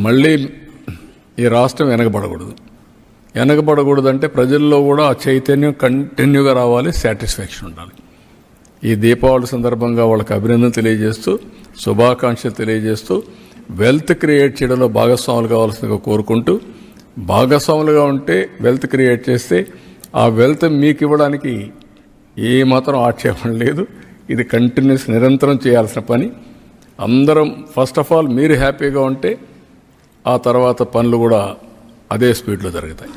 మళ్ళీ ఈ రాష్ట్రం వెనకబడకూడదు అంటే ప్రజల్లో కూడా ఆ చైతన్యం కంటిన్యూగా రావాలి, సాటిస్ఫాక్షన్ ఉండాలి. ఈ దీపావళి సందర్భంగా వాళ్ళకి అభినందన తెలియజేస్తూ, శుభాకాంక్షలు తెలియజేస్తూ, వెల్త్ క్రియేట్ చేయడంలో భాగస్వాములు కావాల్సిందిగా కోరుకుంటూ, భాగస్వాములుగా ఉంటే వెల్త్ క్రియేట్ చేస్తే ఆ వెల్త్ మీకు ఇవ్వడానికి ఏమాత్రం ఆక్షేపణ లేదు. ఇది కంటిన్యూస్ నిరంతరం చేయాల్సిన పని. అందరం ఫస్ట్ ఆఫ్ ఆల్ మీరు హ్యాపీగా ఉంటే ఆ తర్వాత పనులు కూడా అదే స్పీడ్లో జరుగుతాయి.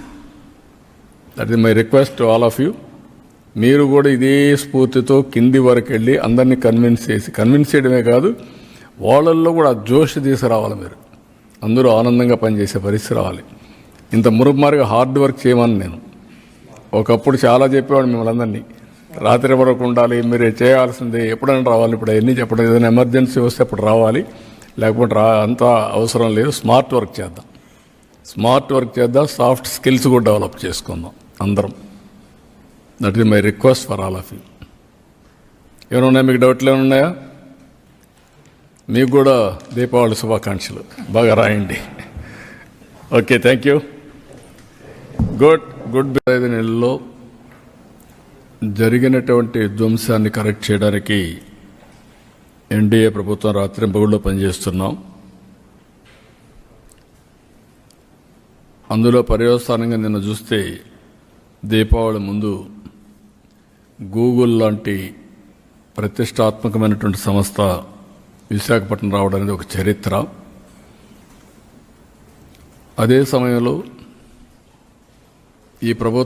That is my request to all of you. మీరు కూడా ఇదే స్ఫూర్తితో కింది వరకు వెళ్ళి అందరినీ కన్విన్స్ చేయడమే కాదు, వాళ్ళల్లో కూడా జోష్ తీసుకురావాలి. మీరు అందరూ ఆనందంగా పనిచేసే పరిస్థితి రావాలి. ఇంత మురుగుమారుగా హార్డ్ వర్క్ చేయమని నేను ఒకప్పుడు చాలా చెప్పేవాడు మిమ్మల్ని అందరినీ, రాత్రి వరకు ఉండాలి, మీరు చేయాల్సిందే, ఎప్పుడైనా రావాలి. ఇప్పుడు అవన్నీ చెప్పడం, ఏదైనా ఎమర్జెన్సీ వస్తే అప్పుడు రావాలి, లేకపోతే అంత అవసరం లేదు. స్మార్ట్ వర్క్ చేద్దాం, సాఫ్ట్ స్కిల్స్ కూడా డెవలప్ చేసుకుందాం అందరం. That is my request for all of you. ఏమైనా ఉన్నాయా మీకు? డౌట్లు ఏమైనా ఉన్నాయా? మీకు కూడా దీపావళి శుభాకాంక్షలు. బాగా రాయండి. Okay, thank you. గుడ్. 5 నెలల్లో జరిగినటువంటి ధ్వంసాన్ని కరెక్ట్ చేయడానికి ఎన్డీఏ ప్రభుత్వం రాత్రింపగళ్ళు పనిచేస్తున్నాం. అందులో పర్యవసానంగా నిన్న చూస్తే దీపావళి ముందు గూగుల్ లాంటి ప్రతిష్టాత్మకమైనటువంటి సంస్థ విశాఖపట్నం రావడం అనేది ఒక చరిత్ర. అదే సమయంలో ఈ ప్రభుత్వం